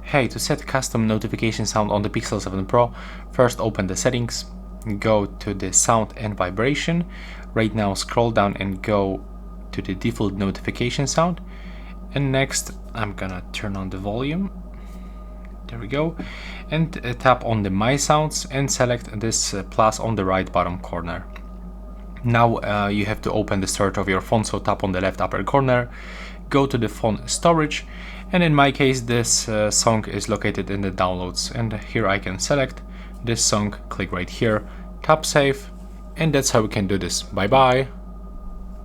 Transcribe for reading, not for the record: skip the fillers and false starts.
Hey, to set custom notification sound on the Pixel 7 Pro, first open the settings, go to the sound and vibration. Right now scroll down and go to the default notification sound. And next I'm gonna turn on the volume. There we go. And tap on the My Sounds and select this plus on the right bottom corner. Now you have to open the storage of your phone, so tap on the left upper corner, go to the phone storage, and in my case this song is located in the downloads, and here I can select this song, click right here, tap save, and that's how we can do this. Bye bye!